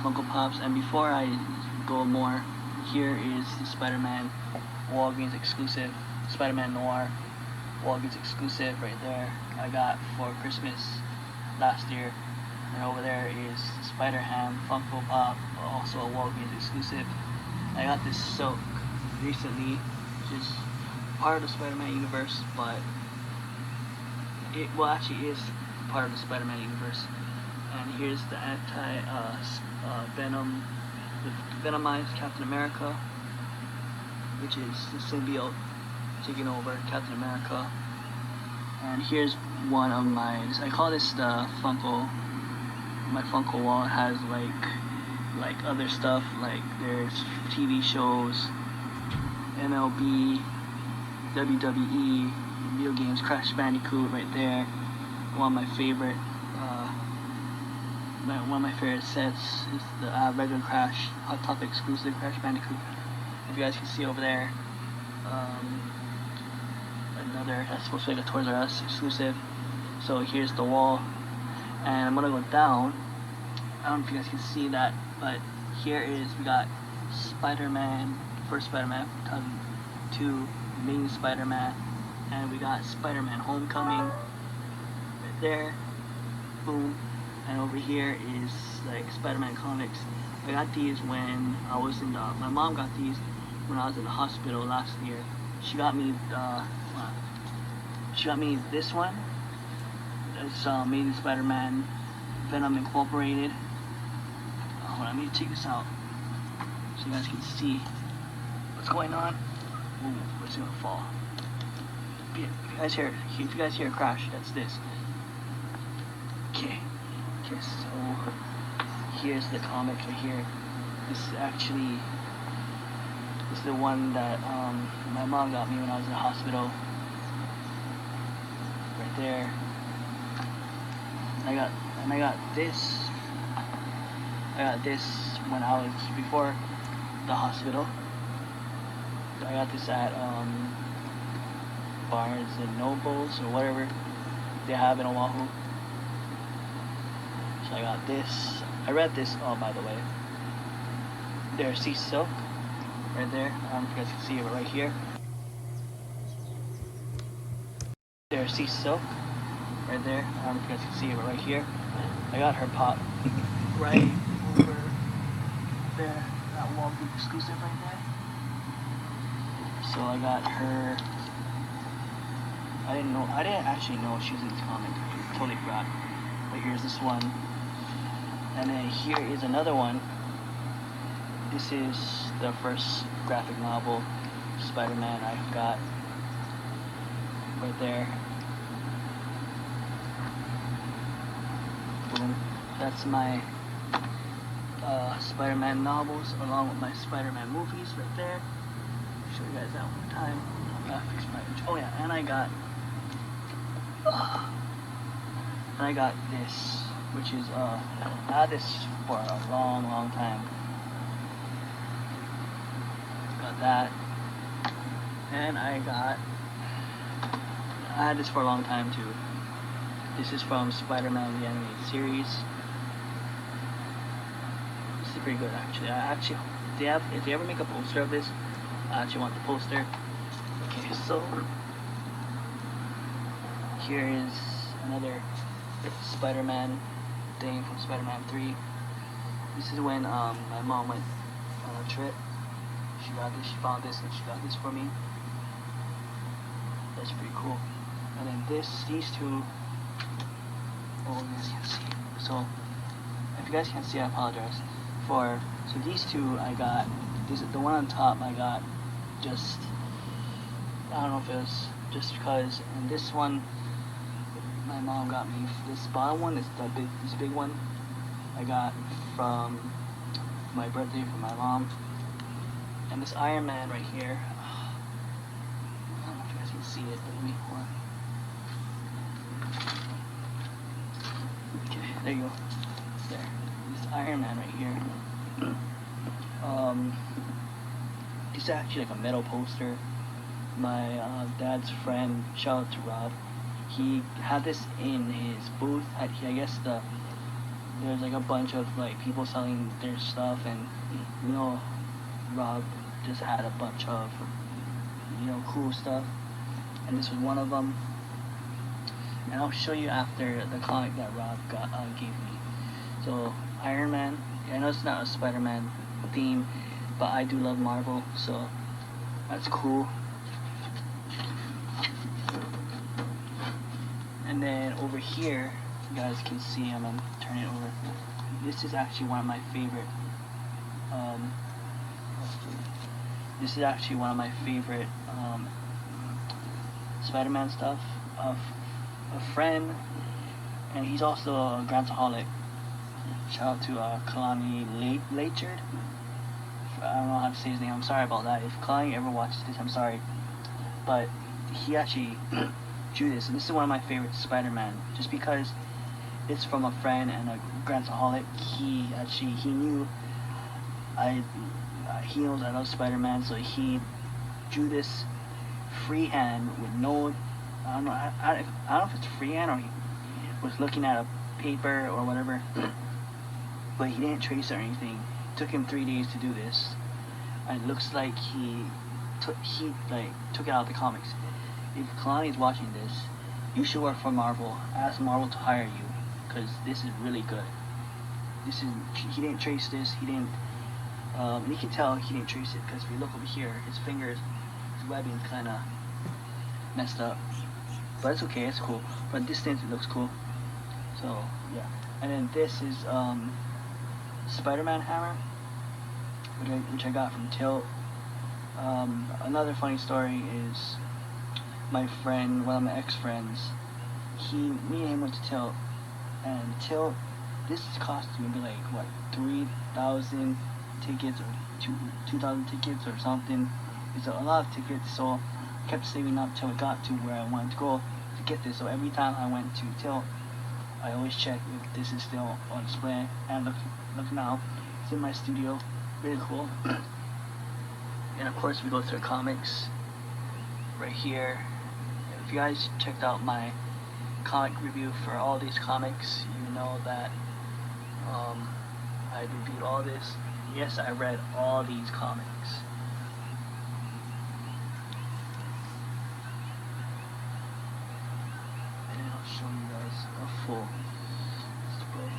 Funko Pops. And before I go more, here is the Spider-Man Walgreens exclusive, Spider-Man Noir Walgreens exclusive right there. I got for Christmas last year. And over there is Spider-Ham Funko Pop, also a Walgreens exclusive. I got this Silk recently, which is part of the Spider-Man universe, but it actually is part of the Spider-Man universe. And here's the Venom, the Venomized Captain America, which is the symbiote taking over Captain America. And here's one of mine. I call this the Funko. My Funko wall has like other stuff, like there's TV shows, MLB, WWE, video games, Crash Bandicoot right there. One of my favorite sets is the regular Crash Hot Topic exclusive Crash Bandicoot. If you guys can see over there, another that's supposed to be like a Toys R Us exclusive. So here's the wall, and I'm gonna go down. I don't know if you guys can see that, but here is, we got Spider-Man, first Spider-Man from 2002, Amazing Spider-Man, and we got Spider-Man Homecoming right there, boom. And over here is like Spider-Man comics. I got these when I was in my mom got these when I was in the hospital last year. She got me this one. It's Amazing Spider-Man Venom Incorporated. Hold on, let me take this out so you guys can see what's going on. Ooh, it's gonna fall. If you guys hear a crash, that's this. Okay, so here's the comic right here. This is the one that my mom got me when I was in the hospital. Right there. I got this when I was before the hospital. I got this at Barnes and Nobles or whatever they have in Oahu. So I got this. I read this, by the way. There's Sea Silk right there. I don't know if you guys can see it right here. There's Sea Silk right there. I don't know if you guys can see it right here. I got her pop right over there. That Walgreens exclusive right there. So I got her. I didn't actually know she was in this comic. I totally forgot. But here's this one. And then here is another one. This is the first graphic novel, Spider-Man, I got right there. Boom. That's my Spider-Man novels along with my Spider-Man movies right there. Show you guys that one more time. Oh yeah, and I got this, which is I had this for a long time. Got that, and I had this for a long time too. This is from Spider-Man the Animated Series. This is pretty good actually. If they ever make a poster of this, I actually want the poster. Okay, so here is another Spider-Man thing from Spider-Man 3. This is when my mom went on a trip. She found this and she got this for me. That's pretty cool. And then these two, oh, you guys can't see. So, if you guys can't see, I apologize. So these two I got, the one on top I got just, I don't know if it was just because, and this one, my mom got me. This bottom one is this big one I got from my birthday from my mom. And this Iron Man right here, I don't know if you guys can see it, but let me, hold on. Okay, there you go. There. This Iron Man right here. This is actually like a metal poster. My dad's friend, shout out to Rob, he had this in his booth at, I guess, the there's like a bunch of like people selling their stuff, and you know, Rob just had a bunch of cool stuff, and this was one of them. And I'll show you after the comic that Rob gave me. So Iron Man. I know it's not a Spider-Man theme, but I do love Marvel, so that's cool. And then over here, you guys can see, I'm gonna turn it over. This is actually one of my favorite. This is actually one of my favorite Spider-Man stuff. A friend, and he's also a Grantaholic. Shout out to Kalani Laychard. I don't know how to say his name. I'm sorry about that. If Kalani ever watches this, I'm sorry. But he actually drew this, and this is one of my favorite Spider-Man, just because it's from a friend and a Grantaholic. He knew he knows I love Spider-Man, so he drew this freehand with no. I don't know if it's freehand or he was looking at a paper or whatever, but he didn't trace it or anything. It took him 3 days to do this, and it looks like he took it out of the comics. If Kalani is watching this, you should work for Marvel. Ask Marvel to hire you, because this is really good. He didn't trace this. He didn't. And you can tell he didn't trace it because if you look over here, his fingers, his webbing kind of messed up. But it's okay, it's cool. From distance, it looks cool. So, yeah. And then this is Spider-Man hammer, which I got from Tilt. Another funny story is my friend, one of my ex-friends, me and him went to Tilt, and Tilt, this cost maybe like, what, 3,000 tickets or 2,000 tickets or something. It's a lot of tickets, so kept saving up till it got to where I wanted to go to get this. So every time I went to Tilt, I always check if this is still on display. And look now, it's in my studio, really cool. And of course we go through comics right here. If you guys checked out my comic review for all these comics, you know that I reviewed all this. Yes, I read all these comics. Show you guys a full display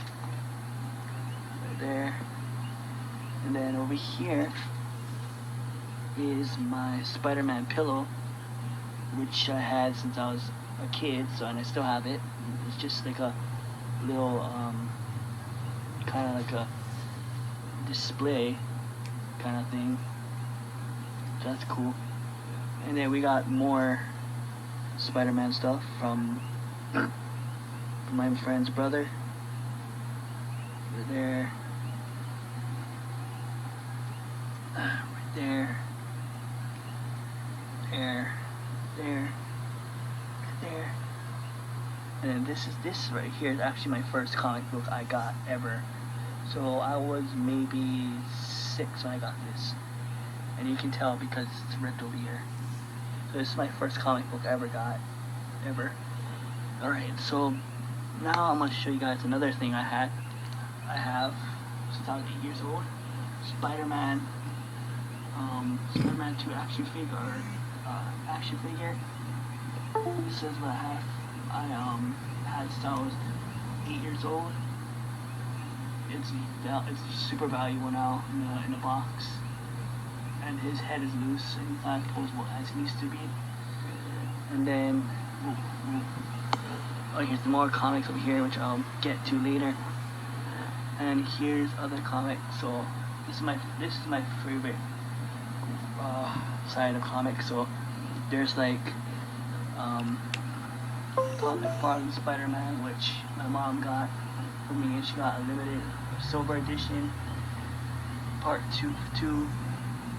right there. And then over here is my Spider-Man pillow, which I had since I was a kid, and I still have it. It's just like a little kind of like a display kind of thing. So that's cool. And then we got more Spider-Man stuff from my friend's brother. Right there. Right there. There. There. There. And then this right here is actually my first comic book I got ever. So I was maybe 6 when I got this. And you can tell because it's ripped over here. So this is my first comic book I ever got. Ever. Alright, so now I'm going to show you guys another thing I have since I was 8 years old. Spider-Man 2 action figure. This is what I have. I had since I was 8 years old. It's super valuable now in the box. And his head is loose and he's not posable as he used to be. And then here's more comics over here, which I'll get to later. And here's other comics. So this is my favorite side of comics. So there's like Tom McFarlane Spider-Man, which my mom got for me, and she got a limited silver edition. Part 2,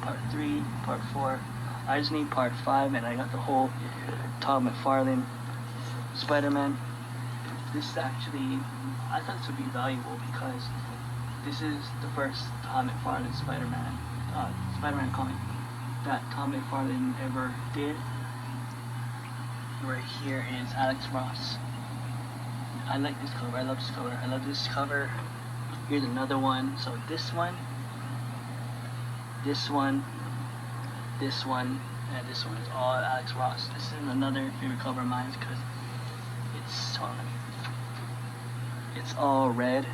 Part 3, Part 4. I just need Part 5, and I got the whole Tom McFarlane Spider-Man. This is actually, I thought this would be valuable because this is the first Tom McFarlane Spider-Man comic that Tom McFarlane ever did. Right here is Alex Ross. I like this cover. I love this cover. I love this cover Here's another one. So this one, this one, this one, and this one is all Alex Ross. This is another favorite cover of mine because it's all red.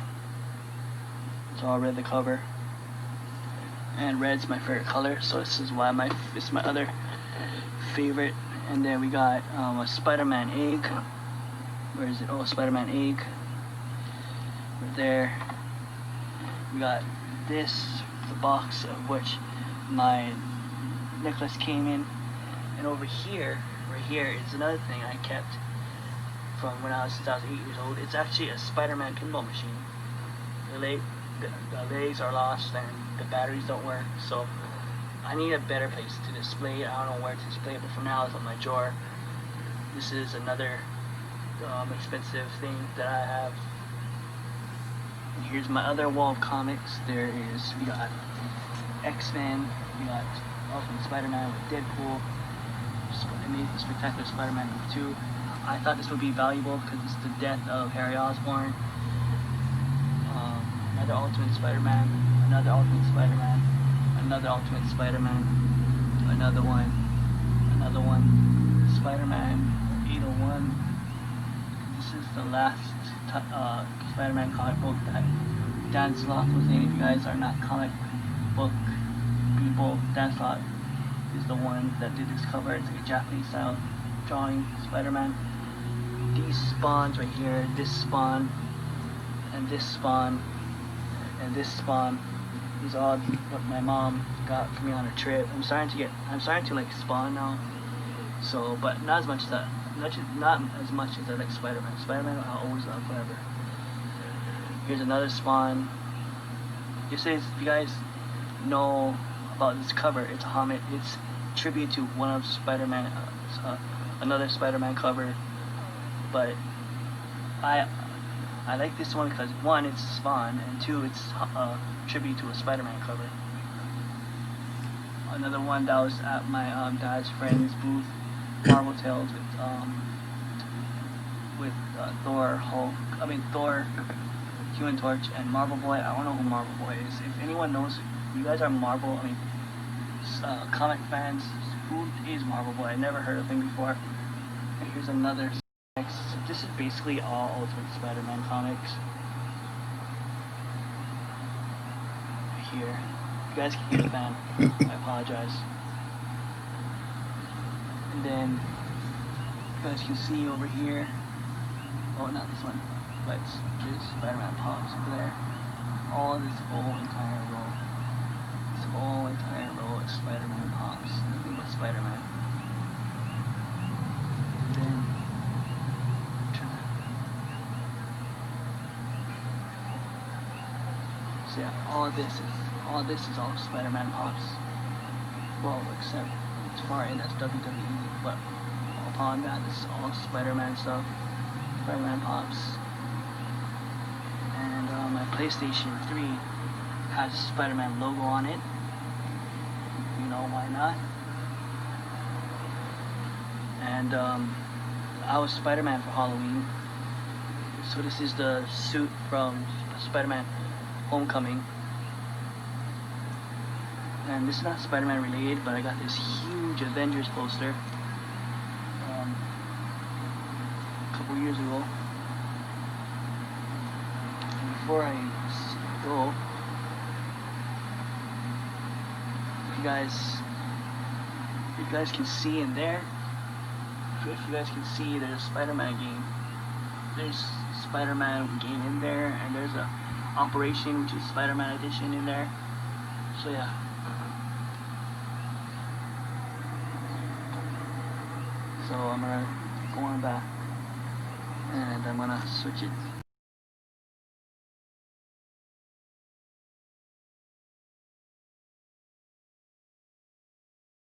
It's all red, the cover. And red's my favorite color, so this is why this is my other favorite. And then we got a Spider-Man egg. Where is it? Oh, Spider-Man egg. Right there. We got this, the box of which my necklace came in. And over here, right here, is another thing I kept from when I was 8 years old. It's actually a Spider-Man pinball machine. The legs are lost and the batteries don't work, so I need a better place to display it. I don't know where to display it, but for now it's on my drawer. This is another expensive thing that I have. And here's my other wall of comics. We got X-Men, we got Ultimate Spider-Man with Deadpool, Amazing Spectacular Spider-Man 2. I thought this would be valuable because it's the death of Harry Osborn. Another Ultimate Spider-Man, another Ultimate Spider-Man, another Ultimate Spider-Man, another one, Spider-Man 801. This is the last Spider-Man comic book that Dan Slott was in. If you guys are not comic book people, Dan Slott is the one that did this cover. It's like a Japanese style drawing Spider-Man. These spawns right here, this spawn, and this spawn, and this spawn is all what my mom got for me on a trip. I'm starting to like Spawn now. So, but not as much as I like Spider-Man. Spider-Man I'll always love forever. Here's another Spawn. This is, if you guys know about this cover, it's a homage. It's tribute to one of Spider-Man, another Spider-Man cover. But I like this one because one, it's Spawn, and two, it's a tribute to a Spider-Man cover. Another one that was at my dad's friend's booth, Marvel Tales with Thor, Human Torch, and Marvel Boy. I don't know who Marvel Boy is. If anyone knows, you guys are Marvel, comic fans, who is Marvel Boy? I never heard of him before. And here's another. So this is basically all Ultimate Spider-Man comics. Here. You guys can hear the fan. I apologize. And then you guys can see over here. Oh, not this one. But there's Spider-Man pops over there. All of this whole entire row. This whole entire row of Spider-Man pops. Nothing but Spider-Man. And then so yeah, all this is all Spider-Man pops. Well, except as far in as WWE, but upon that, this is all Spider-Man stuff. Spider-Man pops. And my PlayStation 3 has a Spider-Man logo on it. You know, why not? And I was Spider-Man for Halloween. So this is the suit from Spider-Man Homecoming. And this is not Spider-Man related, but I got this huge Avengers poster a couple years ago. And before I go, if you guys can see in there, if you guys can see, there's a Spider-Man game. There's Spider-Man game in there, and there's a Operation, which is Spider-Man edition in there. So yeah. So I'm gonna go on back and I'm gonna switch it